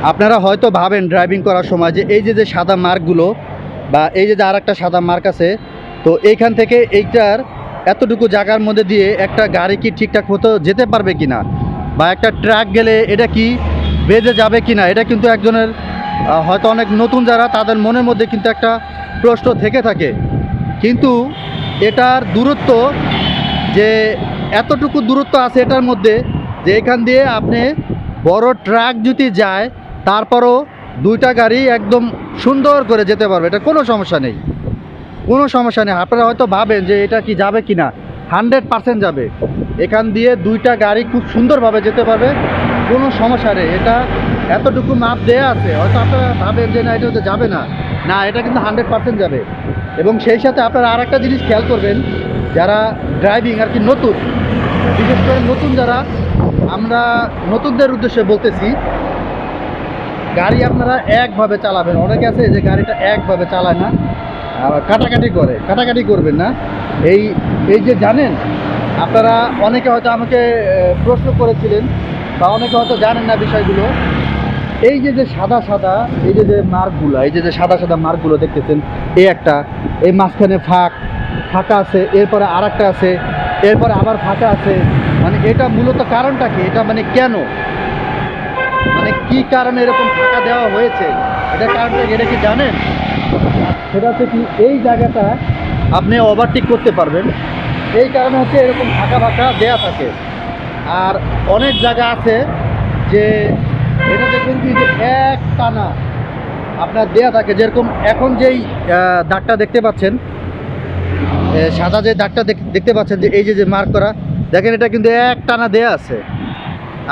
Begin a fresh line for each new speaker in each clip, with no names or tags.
আপনারা হয়তো ভাবেন ড্রাইভিং করার সময় যে এই যে সাদা মার্কগুলো বা এই যে আর একটা সাদা মার্ক আছে, তো এইখান থেকে এইটার এতটুকু জায়গার মধ্যে দিয়ে একটা গাড়ি কি ঠিকঠাক মতো যেতে পারবে কিনা, বা একটা ট্রাক গেলে এটা কি বেজে যাবে কিনা, এটা কিন্তু একজনের হয়তো অনেক নতুন যারা তাদের মনের মধ্যে কিন্তু একটা প্রশ্ন থেকে থাকে। কিন্তু এটার দূরত্ব যে এতটুকু দূরত্ব আছে এটার মধ্যে, যে এখান দিয়ে আপনি বড় ট্রাক যদি যায় তারপরও দুইটা গাড়ি একদম সুন্দর করে যেতে পারবে, এটা কোনো সমস্যা নেই, কোনো সমস্যা নেই। আপনারা হয়তো ভাবেন যে এটা কি যাবে কি না, 100% যাবে। এখান দিয়ে দুইটা গাড়ি খুব সুন্দরভাবে যেতে পারবে, কোনো সমস্যা নেই। এটা এতটুকু মাপ দেয়া আছে, হয়তো আপনারা ভাবেন যে না এটা তো যাবে না, না এটা কিন্তু 100% যাবে। এবং সেই সাথে আপনারা আর একটা জিনিস খেয়াল করবেন, যারা ড্রাইভিং আর কি নতুন, বিশেষ করে নতুন যারা, আমরা নতুনদের উদ্দেশ্যে বলতেছি, গাড়ি আপনারা একভাবে চালাবেন। অনেকে আছে যে গাড়িটা একভাবে চালায় না, কাটাকাটি করে, কাটাকাটি করবেন না। এই যে জানেন আপনারা, অনেকে হয়তো আমাকে প্রশ্ন করেছিলেন বা অনেকে হয়তো জানেন না বিষয়গুলো। এই যে সাদা সাদা এই যে মার্কগুলো, এই যে সাদা সাদা মার্কগুলো দেখতেছেন, এই একটা, এই মাঝখানে ফাঁকা আছে, এরপরে আর একটা আছে, এরপরে আবার ফাঁকা আছে। মানে এটা মূলত কারণটা কি, এটা মানে কেন, মানে কি কারণে এরকম ফাঁকা দেওয়া হয়েছে, এটা কারণটা এটা কি জানেন? সেটা হচ্ছে কি, এই জায়গাটা আপনি ওভারটেক করতে পারবেন, এই কারণে হচ্ছে এরকম ফাঁকা ফাঁকা দেয়া থাকে। আর অনেক জায়গা আছে যে এটা দেখবেন কি যে এক টানা আপনার দেয়া থাকে, যেরকম এখন যেই দাগটা দেখতে পাচ্ছেন, সাদা যে দাগটা দেখতে পাচ্ছেন, যে এই যে মার্ক করা, দেখেন এটা কিন্তু এক টানা দেয়া আছে,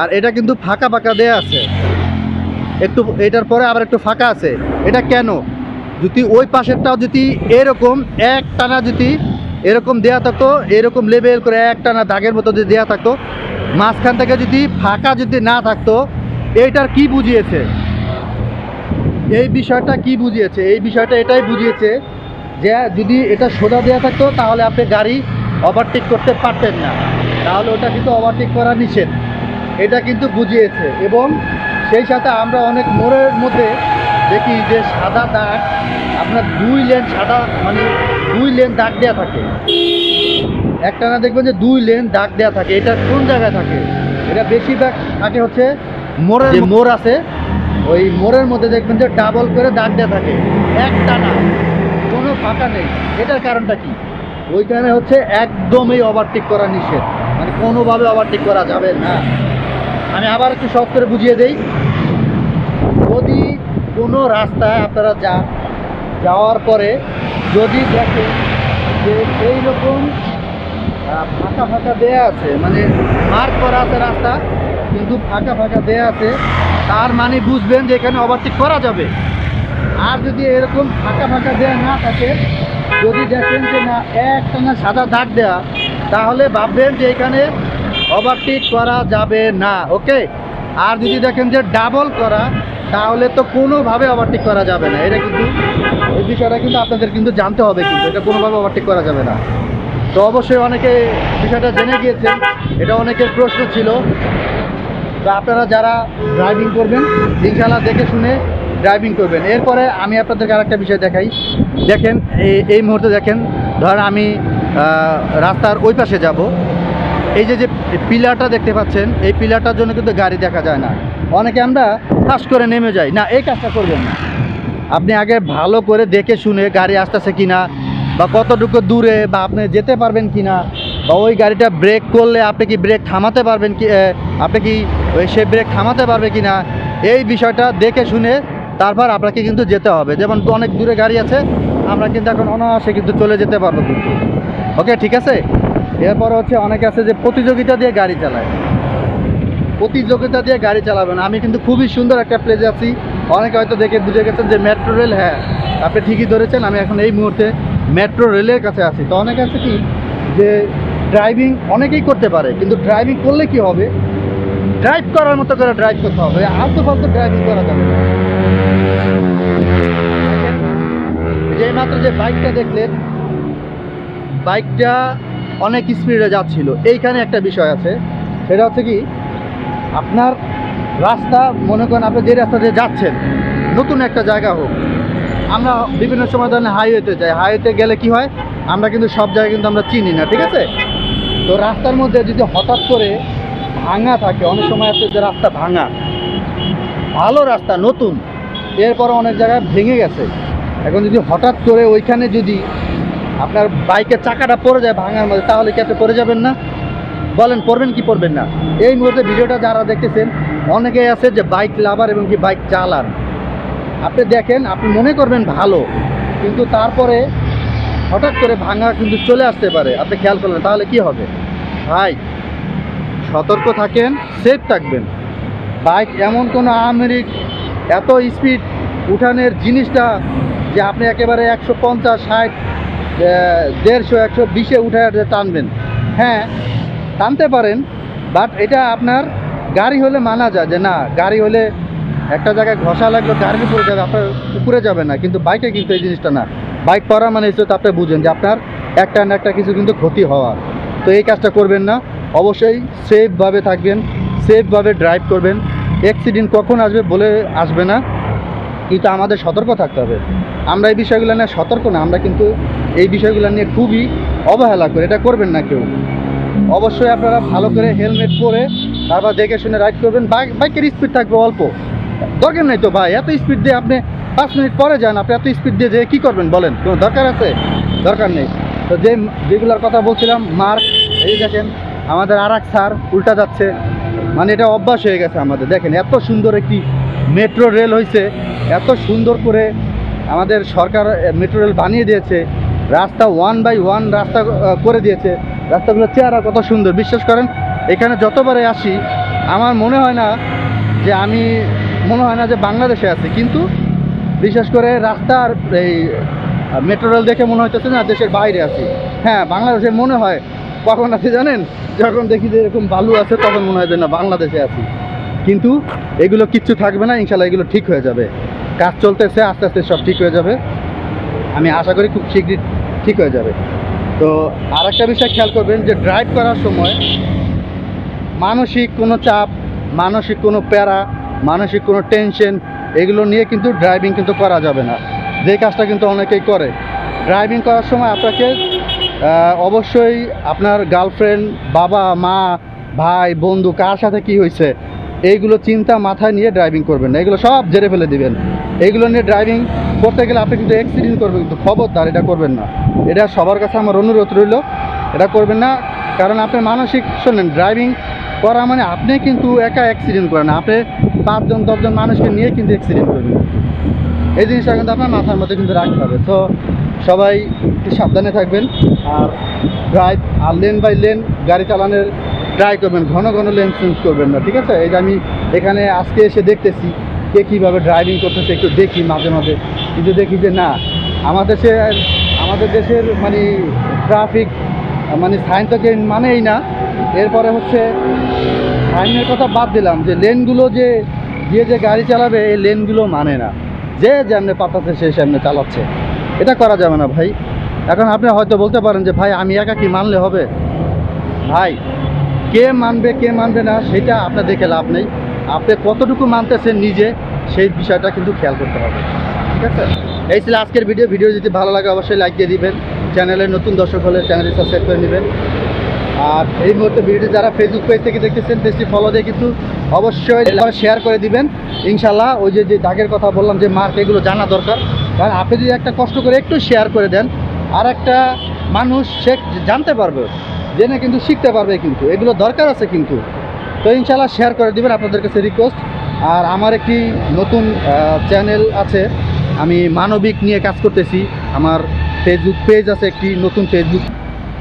আর এটা কিন্তু ফাঁকা ফাঁকা দেয়া আছে, একটু এটার পরে আবার একটু ফাঁকা আছে। এটা কেন? যদি ওই পাশেরটাও যদি এরকম এক টানা যদি এরকম দেয়া থাকতো, এরকম লেবেল করে এক টানা দাগের মতো যদি দেয়া থাকতো, মাঝখান থেকে যদি ফাঁকা যদি না থাকতো, এইটার কি বুঝিয়েছে, এই বিষয়টা কি বুঝিয়েছে, এই বিষয়টা এটাই বুঝিয়েছে যে যদি এটা সোজা দেওয়া থাকতো তাহলে আপনি গাড়ি ওভারটেক করতে পারতেন না, তাহলে ওটা কিন্তু ওভারটেক করা নিষেধ, এটা কিন্তু বুঝিয়েছে। এবং সেই সাথে আমরা অনেক মোড়ের মধ্যে দেখি যে সাদা দাগ, আপনার 2 লেন সাদা, মানে 2 লেন দাগ দেওয়া থাকে, একটা না দেখবেন যে 2 লেন দাগ দেওয়া থাকে। এটা কোন জায়গায় থাকে? এটা বেশিরভাগ থাকে হচ্ছে মোড়ের, যে মোড় আছে ওই মোড়ের মধ্যে দেখবেন যে ডাবল করে দাগ দেওয়া থাকে, একটা না, কোনো ফাঁকা নেই। এটার কারণটা কি? ওইখানে হচ্ছে একদমই ওভারটেক করা নিষেধ, মানে কোনোভাবে ওভারটেক করা যাবে না। আমি আবার একটু সহজ করে বুঝিয়ে দেই। যদি কোনো রাস্তায় আপনারা যাওয়ার পরে যদি দেখেন যে এইরকম ফাঁকা ফাঁকা দেয়া আছে, মানে মার্ক করা আছে রাস্তা কিন্তু ফাঁকা ফাঁকা দেয়া আছে, তার মানে বুঝবেন যে এখানে ওভারটেক করা যাবে। আর যদি এরকম ফাঁকা ফাঁকা দেয়া না থাকে, যদি দেখেন যে না একটানা সাদা দাগ দেয়া, তাহলে ভাববেন যে এখানে ওভারটেক করা যাবে না, ওকে। আর যদি দেখেন যে ডাবল করা, তাহলে তো কোনোভাবে ওভারটেক করা যাবে না। এটা কিন্তু, এই বিষয়টা কিন্তু আপনাদের কিন্তু জানতে হবে, কিন্তু এটা কোনোভাবে ওভারটেক করা যাবে না। তো অবশ্যই অনেকে বিষয়টা জেনে গিয়েছেন, এটা অনেকের প্রশ্ন ছিল। তো আপনারা যারা ড্রাইভিং করবেন ইনশাআল্লাহ দেখে শুনে ড্রাইভিং করবেন। এরপরে আমি আপনাদেরকে আরেকটা বিষয় দেখাই। দেখেন এই মুহূর্তে দেখেন, ধরেন আমি রাস্তার ওই পাশে যাব, এই যে পিলারটা দেখতে পাচ্ছেন, এই পিলারটার জন্য কিন্তু গাড়ি দেখা যায় না। অনেকে আমরা ফাঁস করে নেমে যাই, না এই কাজটা করবেন না। আপনি আগে ভালো করে দেখে শুনে গাড়ি আসতেছে কিনা, বা কতটুকু দূরে, বা আপনি যেতে পারবেন কিনা, বা ওই গাড়িটা ব্রেক করলে আপনি কি ব্রেক থামাতে পারবেন কি, আপনি কি সে ব্রেক থামাতে পারবে কিনা, এই বিষয়টা দেখে শুনে তারপর আপনাকে কিন্তু যেতে হবে। যেমন অনেক দূরে গাড়ি আছে, আমরা কিন্তু এখন অনায়াসে কিন্তু চলে যেতে পারবো কিন্তু, ওকে, ঠিক আছে। এরপর হচ্ছে অনেকে আছে যে প্রতিযোগিতা দিয়ে গাড়ি চালায়, প্রতিযোগিতা দিয়ে গাড়ি চালাবেন। আমি কিন্তু খুবই সুন্দর একটা প্লেসে আছি, অনেকে হয়তো দেখে বুঝে গেছেন যে মেট্রো রেল, হ্যাঁ আপনি ঠিকই ধরেছেন, আমি এখন এই মুহূর্তে মেট্রো রেলের কাছে আছি। তো অনেকে আছে কি যে ড্রাইভিং অনেকেই করতে পারে, কিন্তু ড্রাইভিং করলে কি হবে, ড্রাইভ করার মতো করে ড্রাইভ করতে হবে, আলতু ফালতু ড্রাইভিং করা যাবে না। যেই মাত্র যে বাইকটা দেখলেন, বাইকটা অনেক স্পিডে যাচ্ছিল। এইখানে একটা বিষয় আছে, সেটা হচ্ছে কি আপনার রাস্তা মনে করেন আপনি যে রাস্তা দিয়ে যাচ্ছেন, নতুন একটা জায়গা হোক, আমরা বিভিন্ন সময় ধরেন হাইওয়েতে যাই, হাইওয়েতে গেলে কি হয়, আমরা কিন্তু সব জায়গায় কিন্তু আমরা চিনি না, ঠিক আছে? তো রাস্তার মধ্যে যদি হঠাৎ করে ভাঙা থাকে, অনেক সময় আছে যে রাস্তা ভাঙা, ভালো রাস্তা নতুন, এরপরে অনেক জায়গায় ভেঙে গেছে, এখন যদি হঠাৎ করে ওইখানে যদি আপনার বাইকের চাকাটা পড়ে যায় ভাঙার মধ্যে, তাহলে কি আপনি পড়ে যাবেন না? বলেন পড়বেন কি পড়বেন না? এই মুহূর্তে ভিডিওটা যারা দেখতেছেন, অনেকেই আছে যে বাইক লাভার এবং কি বাইক চালান, আপনি দেখেন, আপনি মনে করবেন ভালো, কিন্তু তারপরে হঠাৎ করে ভাঙা কিন্তু চলে আসতে পারে, আপনি খেয়াল করলেন, তাহলে কি হবে? ভাই সতর্ক থাকেন, সেফ থাকবেন। বাইক এমন কোনো আমেরিক এত স্পিড উঠানের জিনিসটা যে আপনি একেবারে 150, 60, 150, 120-এ উঠে টানবেন, হ্যাঁ টানতে পারেন, বাট এটা আপনার গাড়ি হলে মানা যায় যে না, গাড়ি হলে একটা জায়গায় ঘষা লাগলো গাড়ির উপরে যাবে, আপনার উপরে যাবে না, কিন্তু বাইকে কিন্তু এই জিনিসটা না। বাইক করা মানে এসে তো আপনি বুঝেন যে আপনার একটা না একটা কিছু কিন্তু ক্ষতি হওয়ার, তো এই কাজটা করবেন না। অবশ্যই সেফভাবে থাকবেন, সেফভাবে ড্রাইভ করবেন। অ্যাক্সিডেন্ট কখন আসবে বলে আসবে না, কিন্তু আমাদের সতর্ক থাকতে হবে। আমরা এই বিষয়গুলো নিয়ে সতর্ক না, আমরা কিন্তু এই বিষয়গুলো নিয়ে খুবই অবহেলা করি, এটা করবেন না কেউ। অবশ্যই আপনারা ভালো করে হেলমেট পরে তারপর দেখে শুনে রাইড করবেন। বাইকের স্পিড থাকবে অল্প, দরকার নেই তো ভাই এত স্পিড দিয়ে, আপনি 5 মিনিট পরে যান, আপনি এত স্পিড দিয়ে যে কী করবেন বলেন? কোনো দরকার আছে? দরকার নেই। তো যেগুলোর কথা বলছিলাম, মার্ক, এই দেখেন আমাদের আরেক স্যার উল্টা যাচ্ছে, মানে এটা অভ্যাস হয়ে গেছে আমাদের। দেখেন এত সুন্দর একটি মেট্রো রেল হয়েছে, এত সুন্দর করে আমাদের সরকার মেট্রো রেল বানিয়ে দিয়েছে, রাস্তা 1 বাই 1 রাস্তা করে দিয়েছে, রাস্তাগুলো চেহারা কত সুন্দর। বিশ্বাস করেন এখানে যতবারে আসি আমার মনে হয় না যে বাংলাদেশে আছি, কিন্তু বিশেষ করে রাস্তার এই মেট্রো রেল দেখে মনে হইতেছে না দেশের বাইরে আছি। হ্যাঁ বাংলাদেশে মনে হয়, কখন আছে জানেন? যখন দেখি যে এরকম বালু আছে তখন মনে হয় যে না বাংলাদেশে আছি। কিন্তু এগুলো কিচ্ছু থাকবে না, ইনশাল্লাহ এগুলো ঠিক হয়ে যাবে। কাজ চলতেছে, আস্তে আস্তে সব ঠিক হয়ে যাবে, আমি আশা করি খুব শীঘ্রই ঠিক হয়ে যাবে। তো আর একটা বিষয় খেয়াল করবেন যে ড্রাইভ করার সময় মানসিক কোনো চাপ, মানসিক কোনো প্যারা, মানসিক কোনো টেনশন, এগুলো নিয়ে কিন্তু ড্রাইভিং কিন্তু করা যাবে না, যে কাজটা কিন্তু অনেকেই করে। ড্রাইভিং করার সময় আপনাকে অবশ্যই আপনার গার্লফ্রেন্ড, বাবা মা, ভাই, বন্ধু, কার সাথে কি হয়েছে এইগুলো চিন্তা মাথায় নিয়ে ড্রাইভিং করবেন না, এগুলো সব জেরে ফেলে দিবেন। এইগুলো নিয়ে ড্রাইভিং করতে গেলে আপনি কিন্তু অ্যাক্সিডেন্ট করবেন, কিন্তু খবরদার এটা করবেন না। এটা সবার কাছে আমার অনুরোধ রইল, এটা করবেন না। কারণ আপনি মানসিক, শোনেন, ড্রাইভিং করা মানে আপনি কিন্তু একা অ্যাক্সিডেন্ট করেন না, আপনি 5জন 10জন মানুষকে নিয়ে কিন্তু অ্যাক্সিডেন্ট করবেন। এই জিনিসটা কিন্তু আপনার মাথার মধ্যে কিন্তু রাখতে হবে। তো সবাই একটু সাবধানে থাকবেন, আর ড্রাইভ আর লেন বাই লেন গাড়ি চালানোর ট্রাই করবেন, ঘন ঘন লেন চেঞ্জ করবেন না, ঠিক আছে? এই যে আমি এখানে আজকে এসে দেখতেছি কে কীভাবে ড্রাইভিং করতেছে, একটু দেখি মাঝে মাঝে, কিন্তু দেখি যে না, আমাদের দেশের মানে ট্রাফিক মানে সাইন তো মানেই না। এরপরে হচ্ছে সাইনের কথা বাদ দিলাম, যে লেনগুলো যে গাড়ি চালাবে এই লেনগুলো মানে না, যে যেমনি পাঠাচ্ছে সে সেমনি চালাচ্ছে, এটা করা যাবে না ভাই। এখন আপনি হয়তো বলতে পারেন যে ভাই আমি একা কি মানলে হবে? ভাই কে মানবে কে মানবে না সেটা আপনার দেখে লাভ নেই, আপনি কতটুকু মানতেছেন নিজে সেই বিষয়টা কিন্তু খেয়াল করতে হবে, ঠিক আছে? এই ছিল আজকের ভিডিও যদি ভালো লাগে অবশ্যই লাইক দিয়ে দিবেন, চ্যানেলের নতুন দর্শক হলে চ্যানেলটি সাবস্ক্রাইব করে নেবেন। আর এই মুহূর্তে ভিডিওটি যারা ফেসবুক পেজ থেকে দেখতেছেন পেজটি ফলো দিয়ে কিন্তু অবশ্যই শেয়ার করে দিবেন ইনশাল্লাহ। ওই যে দাগের কথা বললাম যে মার্ক, এগুলো জানা দরকার, কারণ আপনি যদি একটা কষ্ট করে একটু শেয়ার করে দেন আর একটা মানুষ সে জানতে পারবে, জেনে কিন্তু শিখতে পারবে, কিন্তু এগুলো দরকার আছে কিন্তু। তো ইনশাল্লাহ শেয়ার করে দিবেন, আপনাদের কাছে রিকোয়েস্ট। আর আমার একটি নতুন চ্যানেল আছে, আমি মানবিক নিয়ে কাজ করতেছি, আমার ফেসবুক পেজ আছে একটি নতুন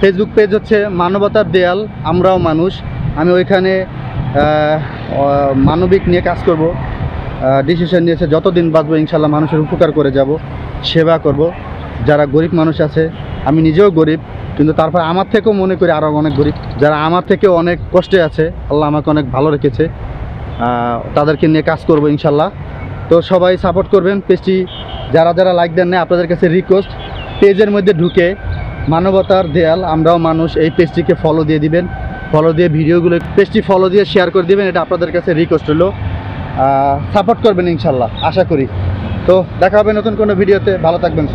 ফেসবুক পেজ হচ্ছে মানবতার দেয়াল আমরাও মানুষ। আমি ওইখানে মানবিক নিয়ে কাজ করব, ডিসিশন নিয়েছে যতদিন বাঁচবো ইনশাল্লাহ মানুষের উপকার করে যাব, সেবা করব। যারা গরিব মানুষ আছে, আমি নিজেও গরিব, কিন্তু তারপর আমার থেকেও মনে করি আরও অনেক গরিব, যারা আমার থেকেও অনেক কষ্টে আছে, আল্লাহ আমাকে অনেক ভালো রেখেছে, তাদেরকে নিয়ে কাজ করব ইনশাল্লাহ। তো সবাই সাপোর্ট করবেন পেজটি, যারা লাইক দেন না আপনাদের কাছে রিকোয়েস্ট, পেজের মধ্যে ঢুকে মানবতার দেয়াল আমরাও মানুষ এই পেজটিকে ফলো দিয়ে দিবেন, ফলো দিয়ে ভিডিওগুলো পেজটি ফলো দিয়ে শেয়ার করে দিবেন, এটা আপনাদের কাছে রিকোয়েস্ট হলো। সাপোর্ট করবেন ইনশাল্লাহ, আশা করি। তো দেখা হবে নতুন কোনো ভিডিওতে, ভালো থাকবেন।